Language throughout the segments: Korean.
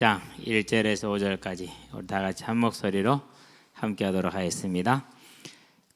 장 1절에서 5절까지 우리 다 같이 한 목소리로 함께 하도록 하겠습니다.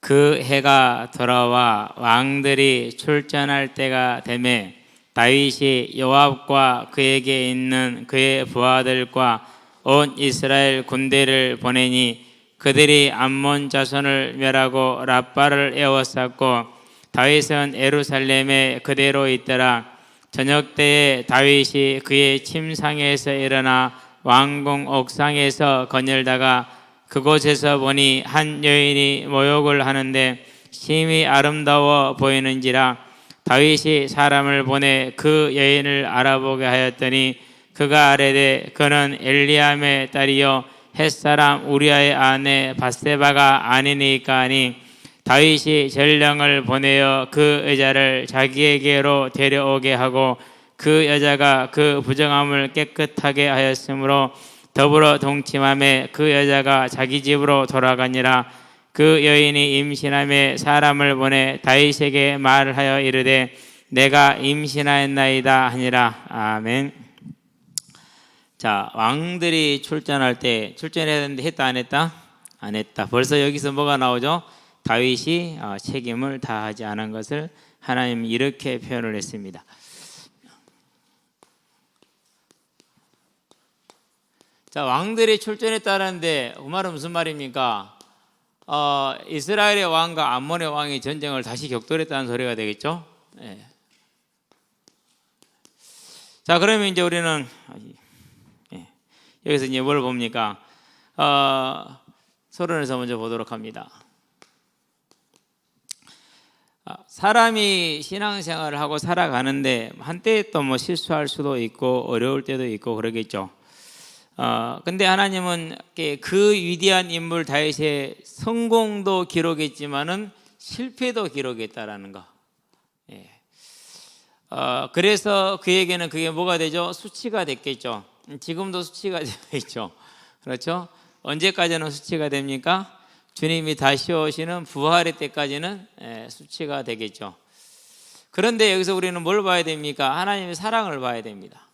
그 해가 돌아와 왕들이 출전할 때가 되매 다윗이 요압과 그에게 있는 그의 부하들과 온 이스라엘 군대를 보내니 그들이 암몬 자손을 멸하고 랍바를 에워쌌고 다윗은 예루살렘에 그대로 있더라. 저녁 때에 다윗이 그의 침상에서 일어나 왕궁 옥상에서 거닐다가 그곳에서 보니 한 여인이 모욕을 하는데 심히 아름다워 보이는지라. 다윗이 사람을 보내 그 여인을 알아보게 하였더니 그가 아뢰되 그는 엘리암의 딸이요 햇사람 우리아의 아내 밧세바가 아니니까 하니 다윗이 전령을 보내어 그 여자를 자기에게로 데려오게 하고 그 여자가 그 부정함을 깨끗하게 하였으므로 더불어 동침함에 그 여자가 자기 집으로 돌아가니라. 그 여인이 임신함에 사람을 보내 다윗에게 말하여 이르되 내가 임신하였나이다 하니라. 아멘. 자, 왕들이 출전할 때 출전해야 되는데 했다 안 했다? 안 했다. 벌써 여기서 뭐가 나오죠? 다윗이 책임을 다하지 않은 것을 하나님이 이렇게 표현을 했습니다. 자, 왕들이 출전했다는데 그 말은 무슨 말입니까? 이스라엘의 왕과 암몬의 왕이 전쟁을 다시 격돌했다는 소리가 되겠죠? 네. 자, 그러면 이제 우리는 여기서 이제 뭘 봅니까? 서론에서 먼저 보도록 합니다. 사람이 신앙생활을 하고 살아가는데 한때 또 뭐 실수할 수도 있고 어려울 때도 있고 그러겠죠. 근데 하나님은 그 위대한 인물 다윗의 성공도 기록했지만은 실패도 기록했다라는 거. 예. 그래서 그에게는 그게 뭐가 되죠? 수치가 됐겠죠. 지금도 수치가 되어 있죠. 그렇죠? 언제까지는 수치가 됩니까? 주님이 다시 오시는 부활의 때까지는 수치가 되겠죠. 그런데 여기서 우리는 뭘 봐야 됩니까? 하나님의 사랑을 봐야 됩니다.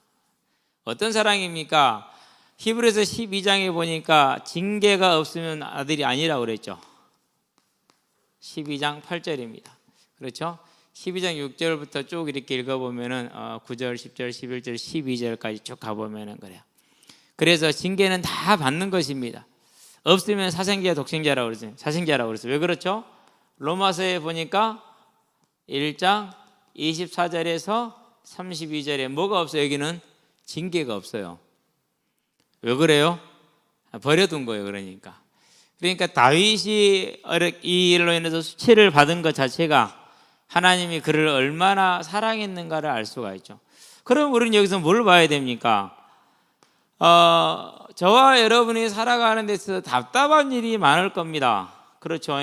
어떤 사랑입니까? 히브리서 12장에 보니까 징계가 없으면 아들이 아니라고 그랬죠. 12장 8절입니다. 그렇죠? 12장 6절부터 쭉 이렇게 읽어보면은 9절, 10절, 11절, 12절까지 쭉 가보면은 그래요. 그래서 징계는 다 받는 것입니다. 없으면 사생자, 독생자라고 그러죠. 사생자라고 그랬어요. 왜 그렇죠? 로마서에 보니까 1장 24절에서 32절에 뭐가 없어요? 여기는 징계가 없어요. 왜 그래요? 버려둔 거예요. 그러니까 다윗이 이 일로 인해서 수치를 받은 것 자체가 하나님이 그를 얼마나 사랑했는가를 알 수가 있죠. 그럼 우리는 여기서 뭘 봐야 됩니까? 저와 여러분이 살아가는 데서 답답한 일이 많을 겁니다. 그렇죠?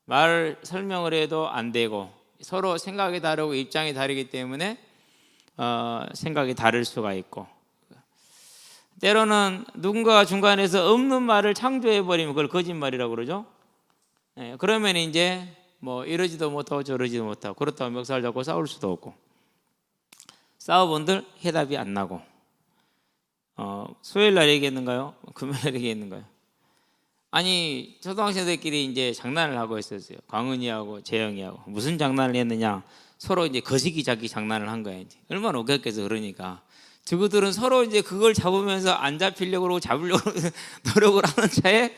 말 설명을 해도 안 되고 서로 생각이 다르고 입장이 다르기 때문에 생각이 다를 수가 있고, 때로는 누군가가 중간에서 없는 말을 창조해버리면 그걸 거짓말이라고 그러죠. 그러면 이제 뭐 이러지도 못하고 저러지도 못하고 그렇다고 멱살 잡고 싸울 수도 없고 싸워본들 해답이 안 나고 수요일 날 얘기했는가요? 금요일 날 얘기했는가요? 아니 초등학생들끼리 이제 장난을 하고 있었어요. 광은이하고 재영이하고 무슨 장난을 했느냐? 서로 이제 거시기 잡기 장난을 한 거예요. 이제. 얼마나 웃겼겠어. 그러니까 저그들은 서로 이제 그걸 잡으면서 안 잡히려고 그러고 잡으려고 노력을 하는 차에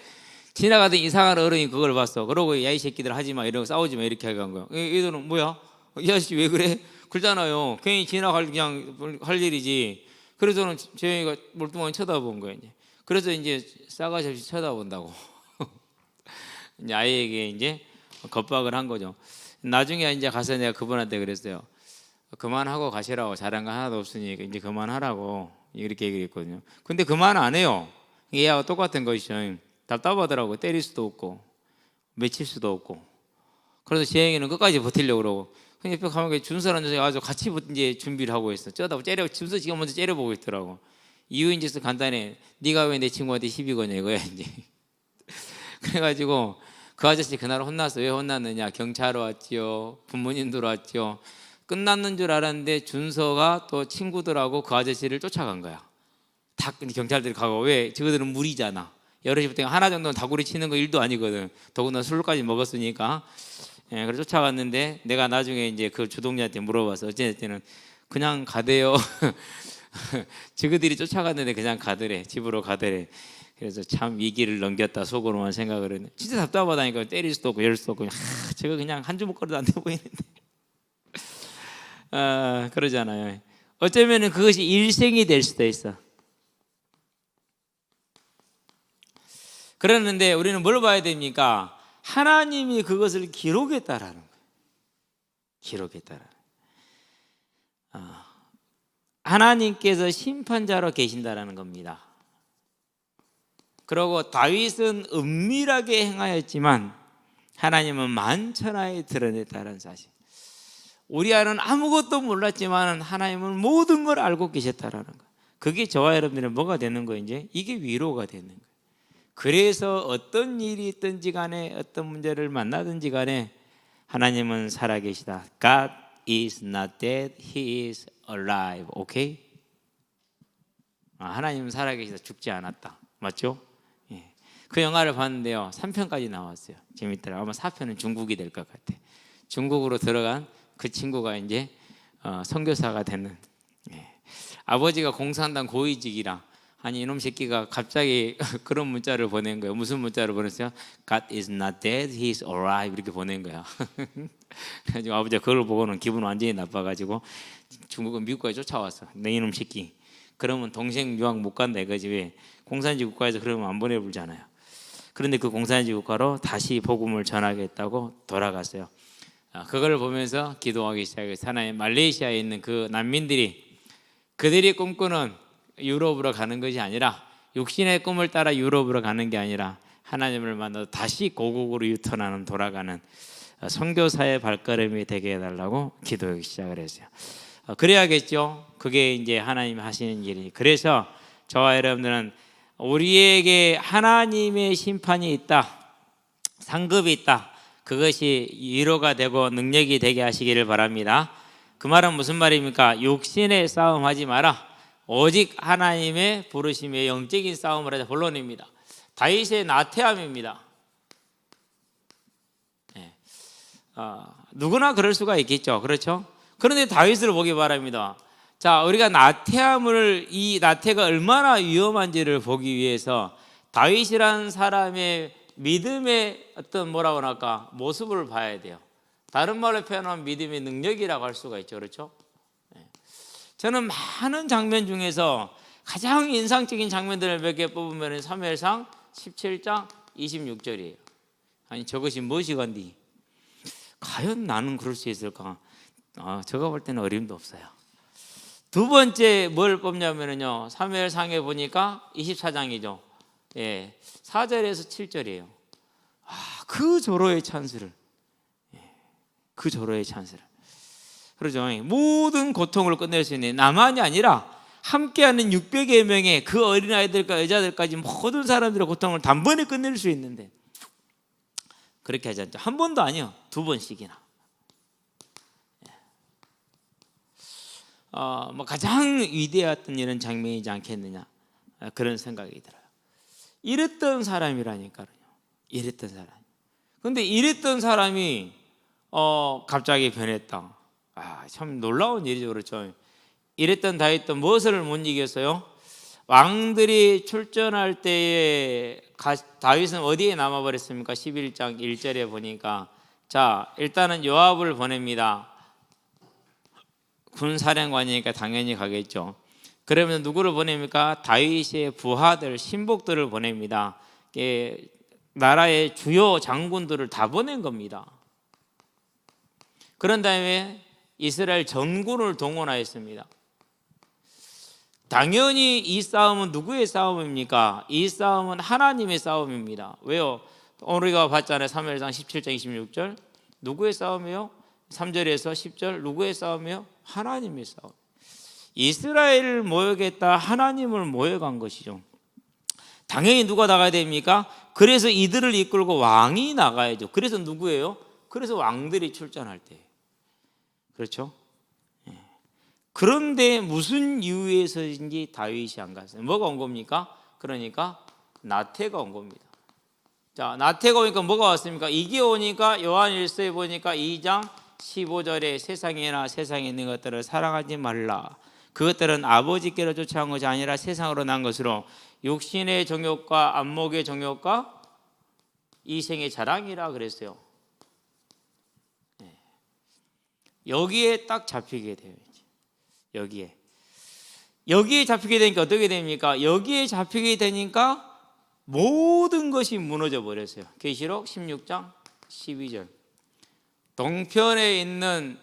지나가던 이상한 어른이 그걸 봤어. 그러고 야 이 새끼들 하지 마 이러고 싸우지 마 이렇게 하고 간 거야. 얘들은 뭐야? 이 아저씨 왜 그래? 그러잖아요. 괜히 지나갈 그냥 할 일이지. 그래서는 재영이가 멀뚱하게 쳐다본 거예요. 이제. 그래서 이제 싸가지 없이 쳐다본다고. 이제 아이에게 이제 겁박을 한 거죠. 나중에 이제 가서 내가 그분한테 그랬어요. 그만하고 가시라고. 잘한 거 하나도 없으니까 이제 그만하라고 이렇게 얘기했거든요. 근데 그만 안 해요. 얘하고 똑같은 것이죠. 답답하더라고. 때릴 수도 없고 맺힐 수도 없고. 그래서 재영이는 끝까지 버티려고 그러고 옆에 가면 준서라는 녀석이 아주 같이 이제 준비를 하고 있어. 준서 지금 먼저 째려보고 있더라고. 이유인즉슨 간단해. 네가 왜 내 친구한테 시비 거냐 이거야 이제. 그래가지고 그 아저씨 그날 혼났어. 왜 혼났느냐? 경찰 왔지요. 부모님들 왔지요. 끝났는 줄 알았는데 준서가 또 친구들하고 그 아저씨를 쫓아간 거야. 다 경찰들이 가고, 왜? 저거들은 무리잖아. 여럿이부터 하나 정도는 다구리 치는 거 일도 아니거든. 더군다나 술까지 먹었으니까. 예, 그래서 쫓아갔는데 내가 나중에 이제 그 주동자한테 물어봐서 어쨌든 그냥 가대요. 저거들이 쫓아갔는데 그냥 가더래. 집으로 가더래. 그래서 참 위기를 넘겼다 속으로만 생각을 했는데 진짜 답답하다니까. 때릴 수도 없고 열 수도 없고 저거 그냥 한 주먹거리도 안 돼 보이는데 그러잖아요. 어쩌면 그것이 일생이 될 수도 있어. 그러는데 우리는 뭘 봐야 됩니까? 하나님이 그것을 기록했다라는 거예요. 기록했다라는 거예요. 하나님께서 심판자로 계신다라는 겁니다. 그리고 다윗은 은밀하게 행하였지만 하나님은 만천하에 드러냈다는 사실. 우리아는 아무것도 몰랐지만 하나님은 모든 걸 알고 계셨다라는 거. 그게 저와 여러분들은 뭐가 되는 거예요? 이제 이게 위로가 되는 거예요. 그래서 어떤 일이 있든지 간에 어떤 문제를 만나든지 간에 하나님은 살아계시다. God is not dead, He is alive. 오케이? 하나님은 살아계시다. 죽지 않았다. 맞죠? 예. 그 영화를 봤는데요, 3편까지 나왔어요. 재밌더라고요. 아마 4편은 중국이 될 것 같아. 중국으로 들어간 그 친구가 이제 선교사가 되는. 예. 아버지가 공산당 고위직이라 아니 이놈 새끼가 갑자기 그런 문자를 보낸 거예요. 무슨 문자를 보냈어요? God is not dead, He is alive. 이렇게 보낸 거야. 그래가지고 아버지가 그걸 보고는 기분 완전히 나빠가지고 중국은 미국까지 쫓아왔어. 내 이놈 새끼. 그러면 동생 유학 못 간다 이거지. 왜? 공산주의 국가에서 그러면 안 보내불잖아요. 그런데 그 공산주의 국가로 다시 복음을 전하겠다고 돌아갔어요. 그걸 보면서 기도하기 시작했어요. 하나님, 말레이시아에 있는 그 난민들이 그들이 꿈꾸는 유럽으로 가는 것이 아니라, 육신의 꿈을 따라 유럽으로 가는 게 아니라 하나님을 만나서 다시 고국으로 유턴하는, 돌아가는 선교사의 발걸음이 되게 해달라고 기도하기 시작을 했어요. 그래야겠죠. 그게 이제 하나님 하시는 일이. 그래서 저와 여러분들은 우리에게 하나님의 심판이 있다, 상급이 있다. 그것이 위로가 되고 능력이 되게 하시기를 바랍니다. 그 말은 무슨 말입니까? 육신의 싸움하지 마라. 오직 하나님의 부르심의 영적인 싸움을 하자. 본론입니다. 다윗의 나태함입니다. 네. 누구나 그럴 수가 있겠죠. 그렇죠? 그런데 다윗을 보기 바랍니다. 자, 우리가 나태함을, 이 나태가 얼마나 위험한지를 보기 위해서 다윗이라는 사람의 믿음의 어떤 뭐라고 할까 모습을 봐야 돼요. 다른 말로 표현하면 믿음의 능력이라고 할 수가 있죠. 그렇죠? 저는 많은 장면 중에서 가장 인상적인 장면들을 몇 개 뽑으면 사무엘상 17장 26절이에요. 아니 저것이 무엇이건디? 과연 나는 그럴 수 있을까? 제가 볼 때는 어림도 없어요. 두 번째 뭘 뽑냐면요, 사무엘상에 보니까 24장이죠. 예, 4절에서 7절이에요. 그 조로의 찬스를, 그 조로의 찬스를. 그러죠. 모든 고통을 끝낼 수 있는, 나만이 아니라 함께하는 600여 명의 그 어린아이들과 여자들까지 모든 사람들의 고통을 단번에 끝낼 수 있는데 그렇게 하지 않죠. 한 번도 아니요, 두 번씩이나. 뭐 가장 위대했던 이런 장면이지 않겠느냐, 그런 생각이 들어요. 이랬던 사람이라니까요. 이랬던 사람. 근데 이랬던 사람이 갑자기 변했다. 참 놀라운 일이죠. 그렇죠? 이랬던 다윗도 무엇을 못 이겼어요? 왕들이 출전할 때에 다윗은 어디에 남아버렸습니까? 11장 1절에 보니까, 자, 일단은 요압을 보냅니다. 군사령관이니까 당연히 가겠죠. 그러면 누구를 보냅니까? 다윗의 부하들, 신복들을 보냅니다. 나라의 주요 장군들을 다 보낸 겁니다. 그런 다음에 이스라엘 전군을 동원하였습니다. 당연히 이 싸움은 누구의 싸움입니까? 이 싸움은 하나님의 싸움입니다. 왜요? 우리가 봤잖아요. 사무엘상 17장 26절. 누구의 싸움이요? 3절에서 10절. 누구의 싸움이요? 하나님의 싸움. 이스라엘을 모여겠다, 하나님을 모여간 것이죠. 당연히 누가 나가야 됩니까? 그래서 이들을 이끌고 왕이 나가야죠. 그래서 누구예요? 그래서 왕들이 출전할 때. 그렇죠? 그런데 무슨 이유에서인지 다윗이 안 갔어요. 뭐가 온 겁니까? 그러니까 나태가 온 겁니다. 자, 나태가 오니까 뭐가 왔습니까? 이게 오니까 요한일서에 보니까 2장 15절에 세상이나 세상에 있는 것들을 사랑하지 말라. 그것들은 아버지께로 쫓아온 것이 아니라 세상으로 난 것으로 육신의 정욕과 안목의 정욕과 이생의 자랑이라 그랬어요. 여기에 딱 잡히게 돼요. 여기에 잡히게 되니까 어떻게 됩니까? 여기에 잡히게 되니까 모든 것이 무너져 버렸어요. 계시록 16장 12절. 동편에 있는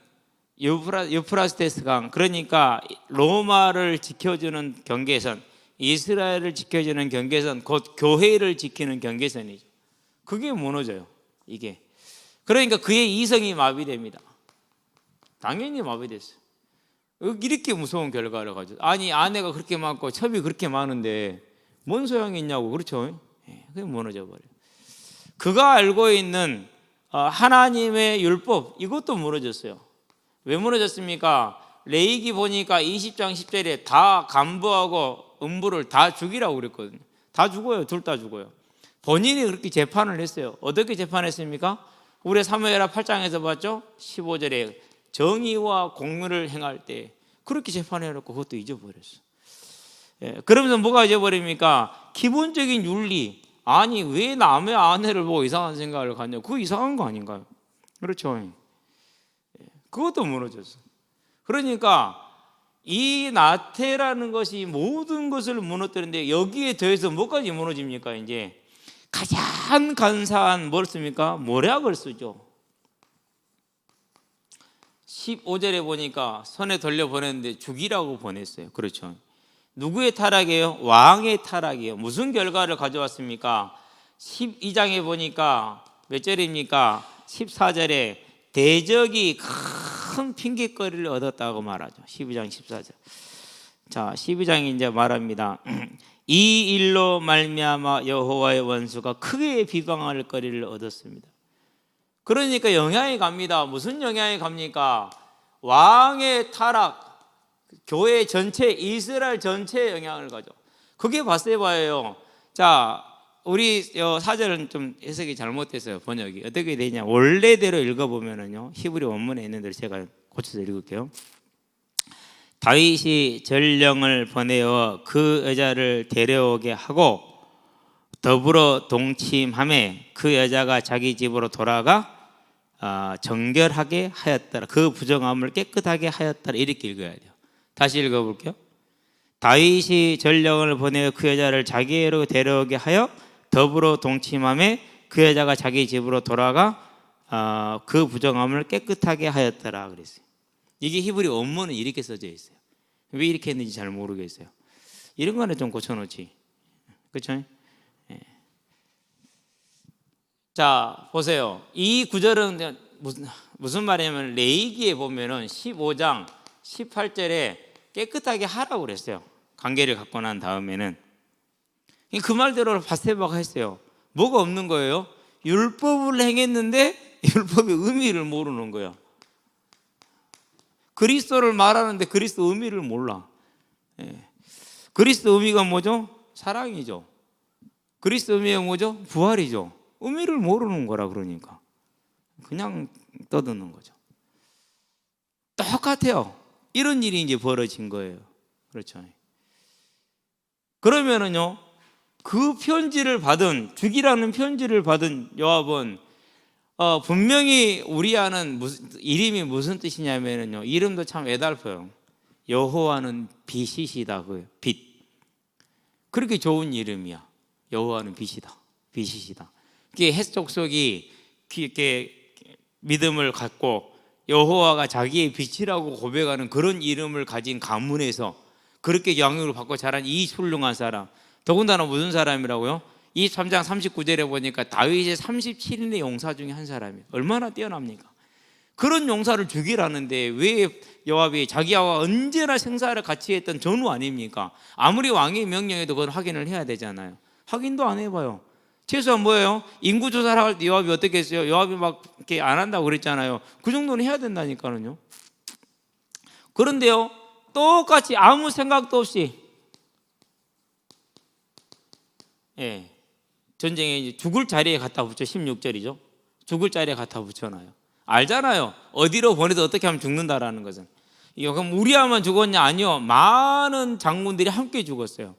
유프라테스 강, 그러니까 로마를 지켜주는 경계선, 이스라엘을 지켜주는 경계선, 곧 교회를 지키는 경계선이죠. 그게 무너져요. 이게. 그러니까 그의 이성이 마비됩니다. 당연히 마비됐어요. 이렇게 무서운 결과를 가지고, 아니 아내가 그렇게 많고 첩이 그렇게 많은데 뭔 소용이 있냐고. 그렇죠? 그게 무너져 버려요. 그가 알고 있는 하나님의 율법, 이것도 무너졌어요. 왜 무너졌습니까? 레위기 보니까 20장 10절에 다 간부하고 음부를 다 죽이라고 그랬거든요. 다 죽어요. 둘 다 죽어요. 본인이 그렇게 재판을 했어요. 어떻게 재판했습니까? 우리 사무엘하 8장에서 봤죠? 15절에 정의와 공의를 행할 때 그렇게 재판해놓고 그것도 잊어버렸어. 그러면서 뭐가 잊어버립니까? 기본적인 윤리. 아니 왜 남의 아내를 보고 이상한 생각을 갖냐? 그거 이상한 거 아닌가요? 그렇죠. 그것도 무너졌어. 그러니까 이 나태라는 것이 모든 것을 무너뜨리는데, 여기에 더해서 뭐까지 무너집니까? 이제 가장 간사한 뭘 씁니까? 모략을 쓰죠. 15절에 보니까 손에 돌려보냈는데 죽이라고 보냈어요. 그렇죠. 누구의 타락이에요? 왕의 타락이에요. 무슨 결과를 가져왔습니까? 12장에 보니까 몇 절입니까? 14절에 대적이 큰 핑계거리를 얻었다고 말하죠. 12장 14절. 자, 12장이 이제 말합니다. 이 일로 말미암아 여호와의 원수가 크게 비방할 거리를 얻었습니다. 그러니까 영향이 갑니다. 무슨 영향이 갑니까? 왕의 타락, 교회 전체, 이스라엘 전체에 영향을 가죠. 그게 바세바예요. 자, 우리 사절은 좀 해석이 잘못됐어요. 번역이 어떻게 되냐? 원래대로 읽어보면은요, 히브리 원문에 있는 대로 제가 고쳐서 읽을게요. 다윗이 전령을 보내어 그 여자를 데려오게 하고 더불어 동침함에 그 여자가 자기 집으로 돌아가 정결하게 하였더라. 그 부정함을 깨끗하게 하였더라. 이렇게 읽어야 돼요. 다시 읽어볼게요. 다윗이 전령을 보내어 그 여자를 자기로 데려오게 하여 더불어 동침함에 그 여자가 자기 집으로 돌아가 그 부정함을 깨끗하게 하였더라 그랬어요. 이게 히브리 원문은 이렇게 써져 있어요. 왜 이렇게 했는지 잘 모르겠어요. 이런 거는 좀 고쳐놓지. 그렇죠? 예. 자, 보세요. 이 구절은 무슨 말이냐면 레위기에 보면은 15장 18절에 깨끗하게 하라고 그랬어요. 관계를 갖고 난 다음에는 그 말대로 바세바가 했어요. 뭐가 없는 거예요? 율법을 행했는데 율법의 의미를 모르는 거예요. 그리스도를 말하는데 그리스도 의미를 몰라. 그리스도 의미가 뭐죠? 사랑이죠. 그리스도 의미가 뭐죠? 부활이죠. 의미를 모르는 거라. 그러니까 그냥 떠드는 거죠. 똑같아요. 이런 일이 이제 벌어진 거예요. 그렇죠. 그러면은요, 그 편지를 받은, 죽이라는 편지를 받은 요압은 분명히 우리아는 이름이 무슨 뜻이냐면요, 이름도 참 애달퍼요. 여호와는 빛이시다. 그 빛. 그렇게 좋은 이름이야. 여호와는 빛이다. 빛이시다. 그게 헷속속이 이렇게 믿음을 갖고 여호와가 자기의 빛이라고 고백하는 그런 이름을 가진 가문에서 그렇게 영향을 받고 자란 이 훌륭한 사람, 더군다나 무슨 사람이라고요? 23장 39절에 보니까 다윗의 37인의 용사 중에 한 사람이에요. 얼마나 뛰어납니까? 그런 용사를 죽이라는데 왜 요압이 자기와 언제나 생사를 같이 했던 전우 아닙니까? 아무리 왕의 명령에도 그건 확인을 해야 되잖아요. 확인도 안 해봐요. 최소한 뭐예요? 인구 조사를 할 때 요압이 어떻게 했어요? 요압이 막 이렇게 안 한다고 그랬잖아요. 그 정도는 해야 된다니까요. 그런데요, 똑같이 아무 생각도 없이, 예, 전쟁에 이제 죽을 자리에 갖다 붙여. 16절이죠. 죽을 자리에 갖다 붙여놔요. 알잖아요. 어디로 보내도 어떻게 하면 죽는다라는 것은. 그럼 우리야만 죽었냐? 아니요. 많은 장군들이 함께 죽었어요.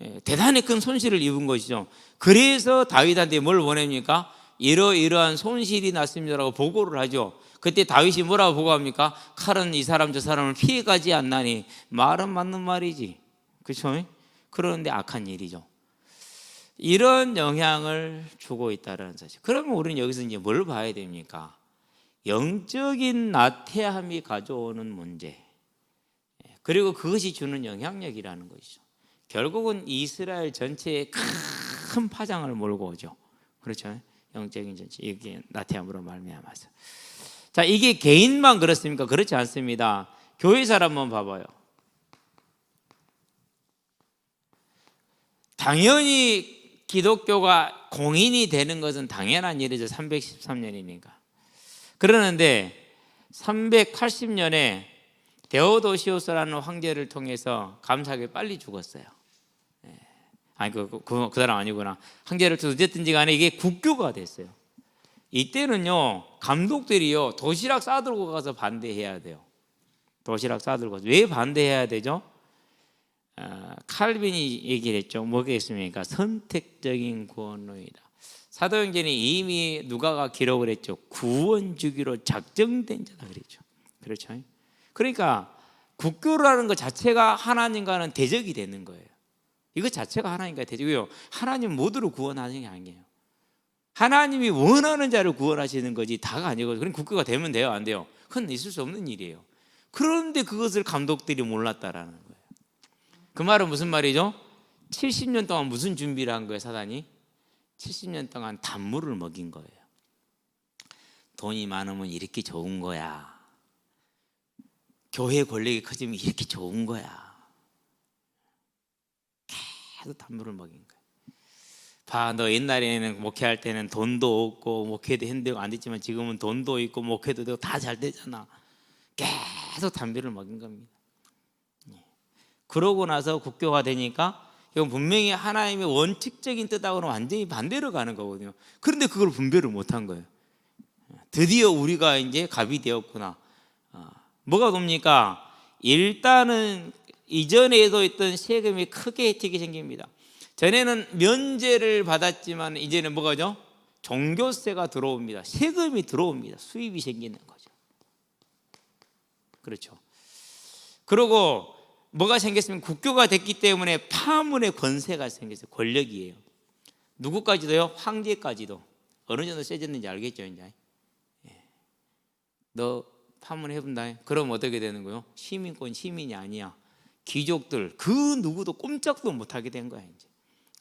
예, 대단히 큰 손실을 입은 것이죠. 그래서 다윗한테 뭘 보냅니까? 이러이러한 손실이 났습니다라고 보고를 하죠. 그때 다윗이 뭐라고 보고합니까? 칼은 이 사람 저 사람을 피해가지 않나니. 말은 맞는 말이지, 그렇죠? 그런데 악한 일이죠. 이런 영향을 주고 있다는 사실. 그러면 우리는 여기서 이제 뭘 봐야 됩니까? 영적인 나태함이 가져오는 문제, 그리고 그것이 주는 영향력이라는 것이죠. 결국은 이스라엘 전체에 큰 파장을 몰고 오죠. 그렇죠? 영적인 전체, 이게 나태함으로 말미암아서. 자, 이게 개인만 그렇습니까? 그렇지 않습니다. 교회 사람 한번 봐봐요. 당연히 기독교가 공인이 되는 것은 당연한 일이죠. 313년이니까. 그러는데 380년에 데오도시우스라는 황제를 통해서 감사하게 빨리 죽었어요. 아니 그 사람 아니구나. 황제를 통해서 어쨌든지 간에 이게 국교가 됐어요. 이때는요, 감독들이요, 도시락 싸들고 가서 반대해야 돼요. 도시락 싸들고 가서. 왜 반대해야 되죠? 칼빈이 얘기를 했죠. 뭐겠습니까? 선택적인 구원론이다. 사도행전이 이미 누가가 기록을 했죠. 구원주기로 작정된 자다 그랬죠. 그렇죠? 그러니까 국교라는 것 자체가 하나님과는 대적이 되는 거예요. 이것 자체가 하나님과 대적이고요. 하나님 모두를 구원하는 게 아니에요. 하나님이 원하는 자를 구원하시는 거지 다가 아니고. 그럼 국교가 되면 돼요, 안 돼요? 그건 있을 수 없는 일이에요. 그런데 그것을 감독들이 몰랐다라는 거예요. 그 말은 무슨 말이죠? 70년 동안 무슨 준비를 한 거예요, 사단이? 70년 동안 단물을 먹인 거예요. 돈이 많으면 이렇게 좋은 거야. 교회 권력이 커지면 이렇게 좋은 거야. 계속 단물을 먹인 거예요. 봐, 너 옛날에는 목회할 때는 돈도 없고 목회도 했는데 안 됐지만 지금은 돈도 있고 목회도 되고 다 잘 되잖아. 계속 단물을 먹인 겁니다. 그러고 나서 국교가 되니까 이건 분명히 하나님의 원칙적인 뜻하고는 완전히 반대로 가는 거거든요. 그런데 그걸 분별을 못한 거예요. 드디어 우리가 이제 갑이 되었구나. 뭐가 됩니까? 일단은 이전에도 있던 세금이 크게 혜택이 생깁니다. 전에는 면제를 받았지만 이제는 뭐가죠? 종교세가 들어옵니다. 세금이 들어옵니다. 수입이 생기는 거죠. 그렇죠. 그리고 뭐가 생겼으면 국교가 됐기 때문에 파문의 권세가 생겼어요. 권력이에요. 누구까지도요? 황제까지도. 어느 정도 세졌는지 알겠죠, 이제. 너 파문해본다. 그럼 어떻게 되는 거예요? 시민권 시민이 아니야. 귀족들 그 누구도 꼼짝도 못하게 된 거야. 이제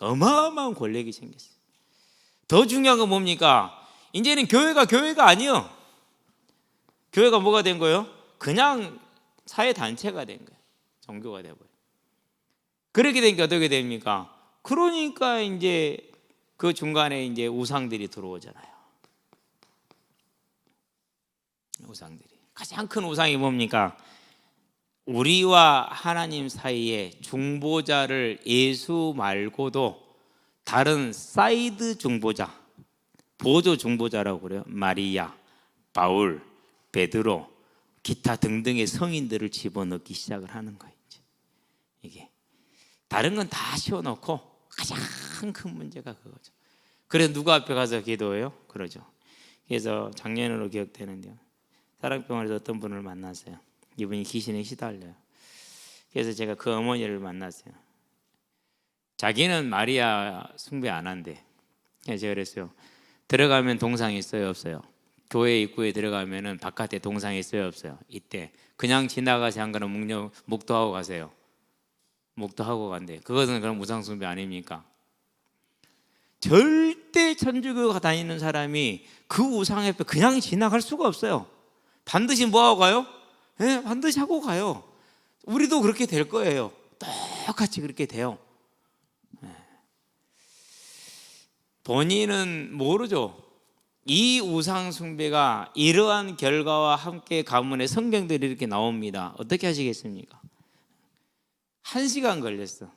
어마어마한 권력이 생겼어요. 더 중요한 건 뭡니까? 이제는 교회가 아니요. 교회가 뭐가 된 거예요? 그냥 사회 단체가 된 거예요. 종교가 되어버려요. 그렇게 되니까 어떻게 됩니까? 그러니까 이제 그 중간에 이제 우상들이 들어오잖아요. 우상들이. 가장 큰 우상이 뭡니까? 우리와 하나님 사이에 중보자를 예수 말고도 다른 사이드 중보자, 보조 중보자라고 그래요. 마리아, 바울, 베드로, 기타 등등의 성인들을 집어넣기 시작을 하는 거예요. 이게 다른 건 다 씌워놓고 가장 큰 문제가 그거죠. 그래서 누구 앞에 가서 기도해요? 그러죠. 그래서 작년으로 기억되는데요. 사랑병원에서 어떤 분을 만났어요. 이분이 귀신에 시달려요. 그래서 제가 그 어머니를 만났어요. 자기는 마리아 숭배 안 한대. 그래서 제가 그랬어요. 들어가면 동상 있어요, 없어요? 교회 입구에 들어가면은 바깥에 동상 있어요, 없어요? 이때 그냥 지나가서 한 거는 묵도하고 가세요. 묵도하고 간대. 그것은 그럼 우상 숭배 아닙니까? 절대 천주교가 다니는 사람이 그 우상 옆에 그냥 지나갈 수가 없어요. 반드시 뭐 하고 가요? 네, 반드시 하고 가요. 우리도 그렇게 될 거예요. 똑같이 그렇게 돼요. 네. 본인은 모르죠. 이 우상 숭배가 이러한 결과와 함께 가문의 성경들이 이렇게 나옵니다. 어떻게 하시겠습니까? 1시간 걸렸어.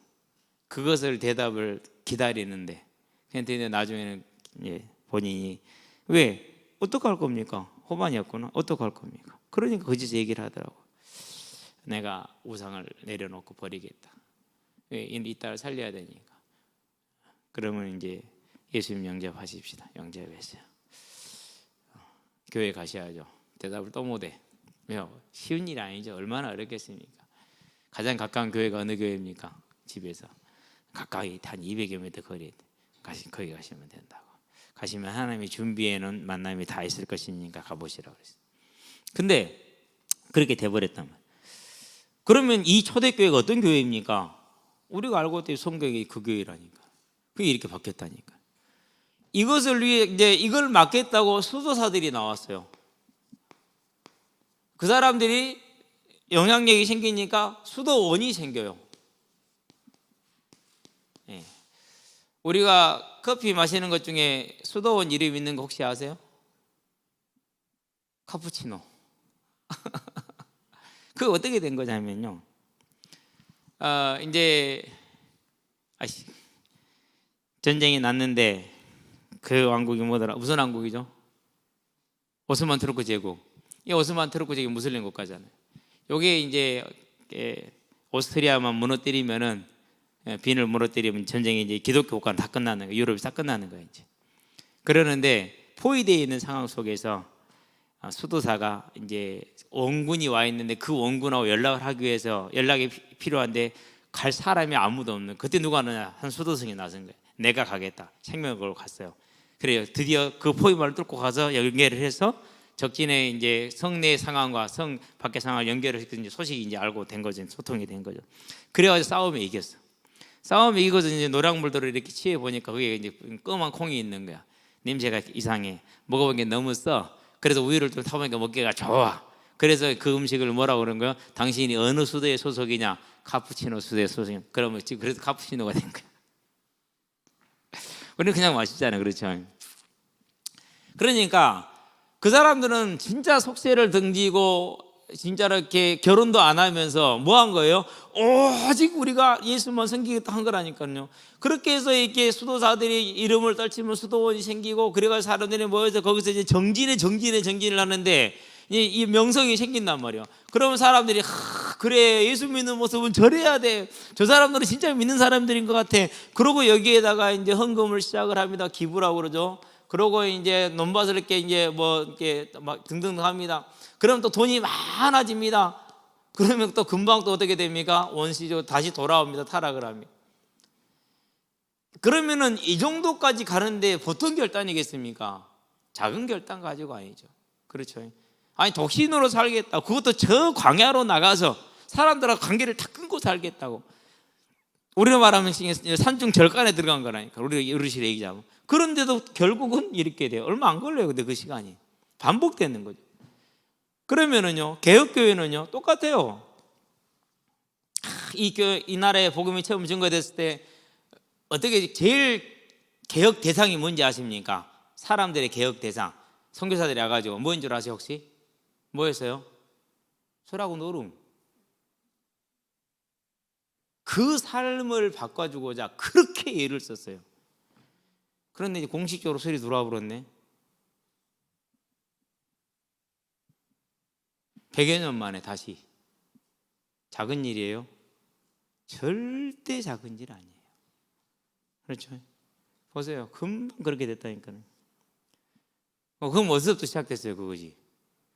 그것을 대답을 기다리는데. 근데 나중에는 본인이 왜? 어떡할 겁니까? 호반이었구나. 어떡할 겁니까? 그러니까 거기서 얘기를 하더라고. 내가 우상을 내려놓고 버리겠다. 이 딸을 살려야 되니까. 그러면 이제 예수님 영접하십시다. 영접했어요. 교회 가셔야죠. 대답을 또 못해. 왜요? 쉬운 일이 아니죠. 얼마나 어렵겠습니까? 가장 가까운 교회가 어느 교회입니까? 집에서 가까이 한 200여 m 거리에 거기 가시면 된다고. 가시면 하나님이 준비해 놓은 만남이 다 있을 것이니까 가보시라고 그랬어요. 근데 그렇게 돼버렸단 말이에요. 그러면 이 초대교회가 어떤 교회입니까? 우리가 알고 있던 성경이 그 교회라니까. 그게 이렇게 바뀌었다니까. 이것을 위해 이제 이걸 막겠다고 수도사들이 나왔어요. 그 사람들이 영향력이 생기니까 수도원이 생겨요. 예. 우리가 커피 마시는 것 중에 수도원 이름 있는 거 혹시 아세요? 카푸치노. 그게 어떻게 된 거냐면요. 이제 전쟁이 났는데 그 왕국이 뭐더라? 무슨 왕국이죠? 오스만 투르크 제국. 이 오스만 투르크 제국이 무슬림 국가잖아요. 요게 이제 오스트리아만 무너뜨리면은 빈을 무너뜨리면 전쟁이 이제 기독교 국가는 다 끝나는 거예요. 유럽이 다 끝나는 거예요. 이제 그러는데 포위되어 있는 상황 속에서 수도사가 이제 원군이 와 있는데 그 원군하고 연락을 하기 위해서 연락이 필요한데 갈 사람이 아무도 없는. 그때 누가 하느냐? 한 수도승이 나선 거예요. 내가 가겠다. 생명을 걸고 갔어요. 그래요. 드디어 그 포위망을 뚫고 가서 연결을 해서 적진의 이제 성내 상황과 성 밖의 상황을 연결을 해서 소식이 이제 알고 된 거죠. 소통이 된 거죠. 그래가지고 싸움에 이겼어. 싸움에 이겨서 이제 노량물들을 이렇게 취해 보니까 그게 이제 검은 콩이 있는 거야. 냄새가 이상해. 먹어본 게 너무 써. 그래서 우유를 좀 타보니까 먹기가 좋아. 그래서 그 음식을 뭐라고 그런 거야? 당신이 어느 수도의 소속이냐? 카푸치노 수도의 소속이냐? 그러면 지금 그래서 카푸치노가 된 거야. 우리는 그냥 맛있잖아요. 그렇죠? 그러니까 그 사람들은 진짜 속세를 등지고 진짜로 이렇게 결혼도 안 하면서 뭐 한 거예요? 오직 우리가 예수만 섬기겠다 한 거라니까요. 그렇게 해서 이렇게 수도사들이 이름을 떨치면 수도원이 생기고 그래가지고 사람들이 모여서 거기서 이제 정진을 하는데 이 명성이 생긴단 말이에요. 그러면 사람들이 그래 예수 믿는 모습은 저래야 돼. 저 사람들은 진짜 믿는 사람들인 것 같아. 그러고 여기에다가 이제 헌금을 시작을 합니다. 기부라고 그러죠. 그러고 이제 논밭을 이렇게 이제 뭐 이렇게 막 등등 합니다. 그럼 또 돈이 많아집니다. 그러면 또 금방 또 어떻게 됩니까? 원시적으로 다시 돌아옵니다. 타락을 합니다. 그러면은 이 정도까지 가는데 보통 결단이겠습니까? 작은 결단 가지고 아니죠. 그렇죠. 아니 독신으로 살겠다. 그것도 저 광야로 나가서 사람들하고 관계를 다 끊고 살겠다고. 우리로 말하면 산중 절간에 들어간 거라니까. 우리 어르신 얘기자면. 그런데도 결국은 이렇게 돼요. 얼마 안 걸려요. 근데 그 시간이 반복되는 거죠. 그러면은요, 개혁교회는요 똑같아요. 이 나라에 복음이 처음 증거됐을 때 어떻게 제일 개혁 대상이 뭔지 아십니까? 사람들의 개혁 대상. 선교사들이 와가지고 뭐인 줄 아세요 혹시? 뭐였어요? 소라고 노름. 그 삶을 바꿔주고자 그렇게 애를 썼어요. 그런데 이제 공식적으로 소리 들어와 버렸네. 100여 년 만에 다시. 작은 일이에요? 절대 작은 일 아니에요. 그렇죠? 보세요. 금방 그렇게 됐다니까요. 그럼 어디서부터 시작됐어요? 그거지.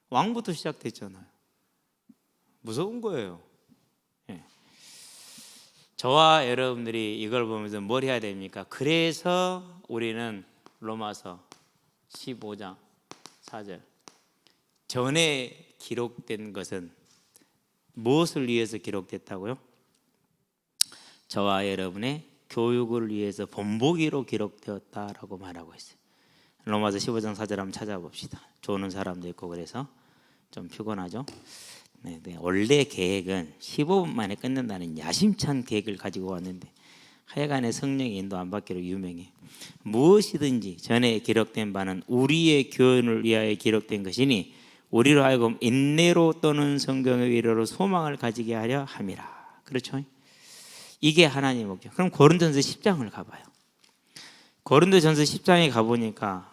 왕부터 시작됐잖아요. 무서운 거예요. 예. 저와 여러분들이 이걸 보면서 뭘 해야 됩니까? 그래서 우리는 로마서 15장 4절 전에 기록된 것은 무엇을 위해서 기록됐다고요? 저와 여러분의 교육을 위해서 본보기로 기록되었다라고 말하고 있어요. 로마서 15장 4절 한번 찾아봅시다. 좋은 사람도 있고 그래서 좀 피곤하죠. 네, 원래 계획은 15분 만에 끝낸다는 야심찬 계획을 가지고 왔는데 하여간에 성령의 인도 안 받기로 유명해. 무엇이든지 전에 기록된 바는 우리의 교훈을 위하여 기록된 것이니 우리로 하여금 인내로 또는 성경의 위로로 소망을 가지게 하려 함이라. 그렇죠? 이게 하나님의 목적. 그럼 고린도전서 10장을 가봐요. 고린도전서 10장에 가보니까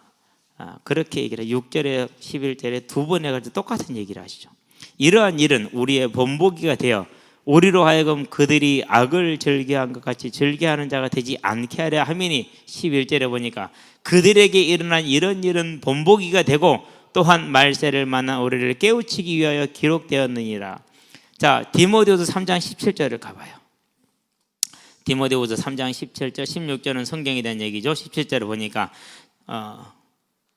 그렇게 얘기를 해요. 6절에 11절에 두 번에 걸쳐 똑같은 얘기를 하시죠. 이러한 일은 우리의 본보기가 되어 우리로 하여금 그들이 악을 즐겨한 것 같이 즐겨하는 자가 되지 않게 하려 함이니 11절에 보니까 그들에게 일어난 이런 일은 본보기가 되고 또한 말세를 만난 우리를 깨우치기 위하여 기록되었느니라. 자, 디모데후서 3장 17절을 가봐요. 디모데후서 3장 17절 16절은 성경에 대한 얘기죠. 17절을 보니까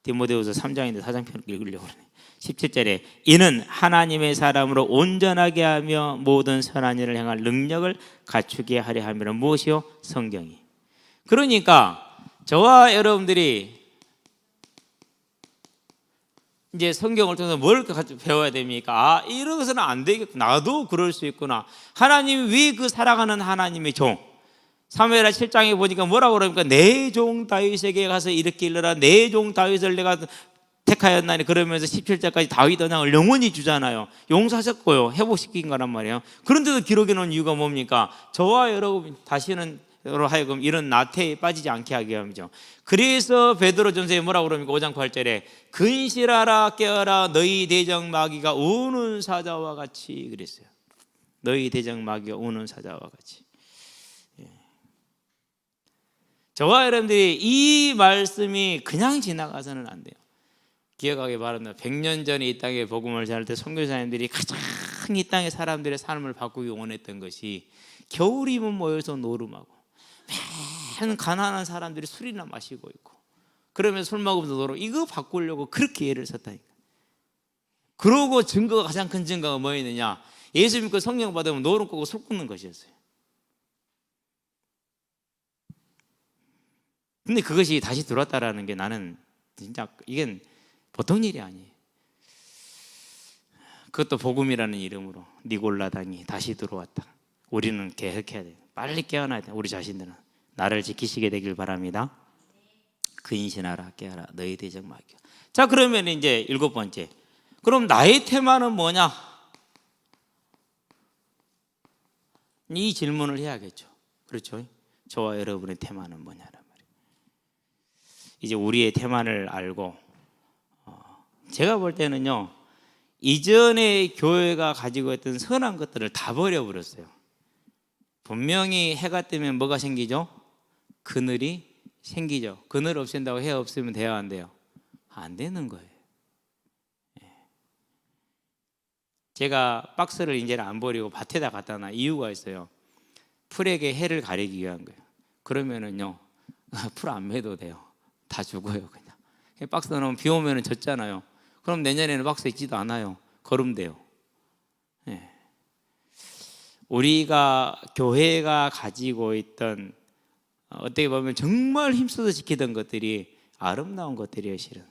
디모데후서 3장인데 4장편을 읽으려고 그러네. 17절에 이는 하나님의 사람으로 온전하게 하며 모든 선한 일을 행할 능력을 갖추게 하려 함이라. 무엇이요? 성경이. 그러니까 저와 여러분들이 이제 성경을 통해서 뭘 배워야 됩니까? 이런 것은 안 되겠구나. 나도 그럴 수 있구나. 하나님이 왜 그 살아가는 하나님의 종? 사무엘하 7장에 보니까 뭐라고 그럽니까? 내 종 다윗에게 가서 이렇게 일러라. 내 종 다윗을 내가 택하였나니. 그러면서 17절까지 다윗 언약을 영원히 주잖아요. 용서하셨고요. 회복시킨 거란 말이에요. 그런데도 기록해 놓은 이유가 뭡니까? 저와 여러분 다시는 로 하여금 이런 나태에 빠지지 않게 하기 위함이죠. 그래서 베드로전서에 뭐라고 그럽니까? 5장 8절에 근실하라 깨어라 너희 대적 마귀가 우는 사자와 같이 그랬어요. 너희 대적 마귀가 우는 사자와 같이. 저와 여러분들이 이 말씀이 그냥 지나가서는 안 돼요. 기억하기 바랍니다. 100년 전에 이 땅에 복음을 전할 때 선교사님들이 가장 이 땅의 사람들의 삶을 바꾸기 원했던 것이 겨울이면 모여서 노름하고 매일 가난한 사람들이 술이나 마시고 있고 그러면서 술 먹으면서 노름, 이거 바꾸려고 그렇게 애를 썼다니까. 그러고 증거가 가장 큰 증거가 뭐였느냐? 예수 믿고 성령 받으면 노름 끄고 술 끊는 것이었어요. 근데 그것이 다시 들어왔다라는 게 나는 진짜 이건 보통 일이 아니에요. 그것도 복음이라는 이름으로 니골라당이 다시 들어왔다. 우리는 계획해야 돼요. 빨리 깨어나야 돼요. 우리 자신들은 나를 지키시게 되길 바랍니다. 근신하라 깨어라 너희 대적 마귀. 자, 그러면 이제 7번째, 그럼 나의 테마는 뭐냐? 이 질문을 해야겠죠. 그렇죠? 저와 여러분의 테마는 뭐냐란 말이에요. 이제 우리의 테마를 알고 제가 볼 때는요, 이전에 교회가 가지고 있던 선한 것들을 다 버려버렸어요. 분명히 해가 뜨면 뭐가 생기죠? 그늘이 생기죠. 그늘 없앤다고 해 없으면 돼요, 안 돼요? 안 되는 거예요. 제가 박스를 이제는 안 버리고 밭에다 갖다 놔 이유가 있어요. 풀에게 해를 가리기 위한 거예요. 그러면은요, 풀 안 매도 돼요. 다 죽어요, 그냥. 박스 넣으면 비 오면 젖잖아요. 그럼 내년에는 박스 있지도 않아요. 거름돼요. 네. 우리가 교회가 가지고 있던 어떻게 보면 정말 힘써서 지키던 것들이 아름다운 것들이에요. 실은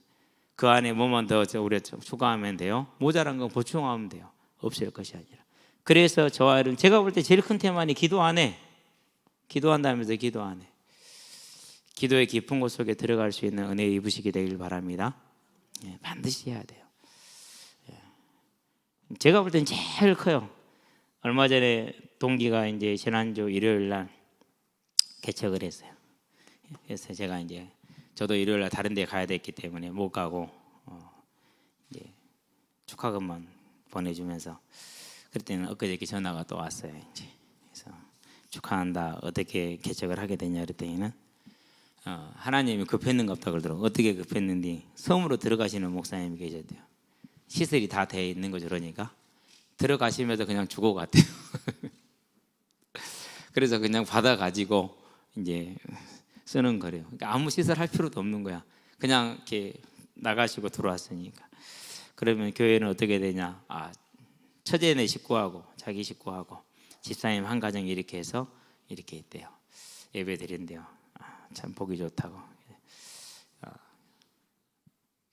그 안에 뭐만 더 우리가 추가하면 돼요. 모자란 건 보충하면 돼요. 없을 것이 아니라. 그래서 저와 여러분, 제가 볼 때 제일 큰 테마는 기도 안 해. 기도한다면서 기도 안 해. 기도의 깊은 곳 속에 들어갈 수 있는 은혜 입으시게 되길 바랍니다. 예, 반드시 해야 돼요. 예. 제가 볼 땐 제일 커요. 얼마 전에 동기가 이제 지난주 일요일 날 개척을 했어요. 그래서 제가 이제 저도 일요일 날 다른 데 가야 됐기 때문에 못 가고 이제 축하금만 보내주면서 그랬더니 엊그저께 전화가 또 왔어요. 이제 그래서 축하한다. 어떻게 개척을 하게 됐냐 그랬더니는 하나님이 급했는가 보다 그러더라고요. 어떻게 급했는지 섬으로 들어가시는 목사님이 계셨대요. 시설이 다 돼 있는 거죠. 그러니까 들어가시면서 그냥 죽어갔대요. 그래서 그냥 받아가지고 이제 쓰는 거래요. 그러니까 아무 시설 할 필요도 없는 거야. 그냥 이렇게 나가시고 들어왔으니까. 그러면 교회는 어떻게 되냐? 처제네 식구하고 자기 식구하고 집사님 한 가정 이렇게 해서 이렇게 있대요. 예배 드린대요. 참 보기 좋다고.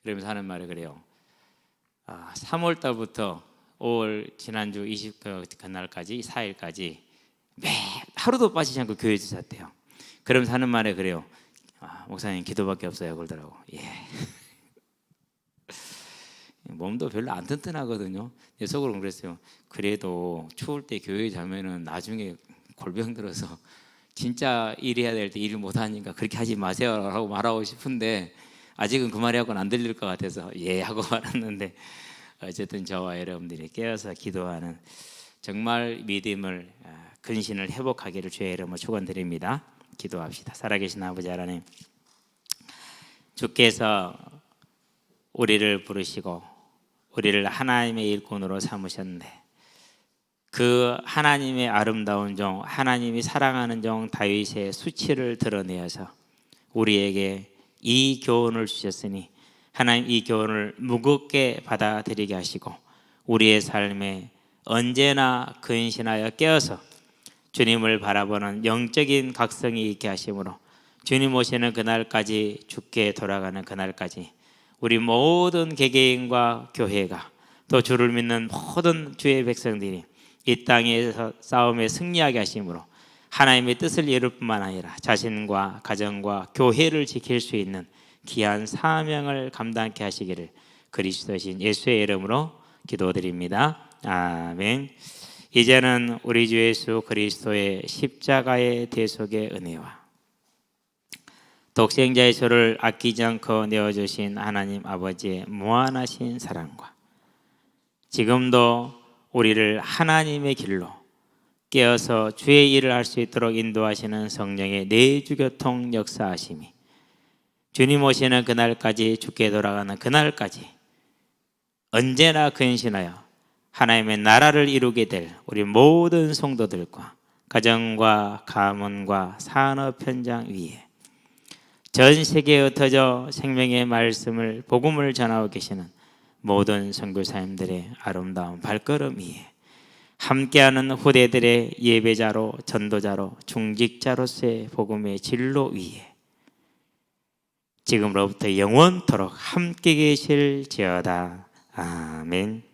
그러면서 하는 말이 그래요. 3월 달부터 5월 지난주 20그 날까지 4일까지 매 하루도 빠지지 않고 교회에서 잤대요. 그러면서 하는 말에 그래요. 목사님 기도밖에 없어요 그러더라고. 예. 몸도 별로 안 튼튼하거든요. 내 속으로 그랬어요. 그래도 추울 때 교회 자면은 나중에 골병 들어서 진짜 일해야 될 때 일을 못하니까 그렇게 하지 마세요라고 말하고 싶은데 아직은 그 말이 하고는 안 들릴 것 같아서 예 하고 말았는데, 어쨌든 저와 여러분들이 깨어서 기도하는 정말 믿음을, 근신을 회복하기를 주의 이름으로 축원드립니다. 기도합시다. 살아계신 아버지 하나님, 주께서 우리를 부르시고 우리를 하나님의 일꾼으로 삼으셨는데 그 하나님의 아름다운 종, 하나님이 사랑하는 종 다윗의 수치를 드러내어서 우리에게 이 교훈을 주셨으니 하나님 이 교훈을 무겁게 받아들이게 하시고 우리의 삶에 언제나 근신하여 깨어서 주님을 바라보는 영적인 각성이 있게 하심으로 주님 오시는 그날까지, 죽게 돌아가는 그날까지 우리 모든 개개인과 교회가 또 주를 믿는 모든 주의 백성들이 이 땅에서 싸움에 승리하게 하심으로 하나님의 뜻을 이룰 뿐만 아니라 자신과 가정과 교회를 지킬 수 있는 귀한 사명을 감당케 하시기를 그리스도신 예수의 이름으로 기도드립니다. 아멘. 이제는 우리 주 예수 그리스도의 십자가의 대속의 은혜와 독생자의 저를 아끼지 않고 내어주신 하나님 아버지의 무한하신 사랑과 지금도 우리를 하나님의 길로 깨어서 주의 일을 할 수 있도록 인도하시는 성령의 내주교통 역사하심이 주님 오시는 그날까지, 죽게 돌아가는 그날까지 언제나 근신하여 하나님의 나라를 이루게 될 우리 모든 성도들과 가정과 가문과 산업 현장 위에 전 세계에 흩어져 생명의 말씀을, 복음을 전하고 계시는 모든 선교사님들의 아름다운 발걸음 위에 함께하는 후대들의 예배자로, 전도자로, 중직자로서의 복음의 진로 위에 지금으로부터 영원토록 함께 계실지어다. 아멘.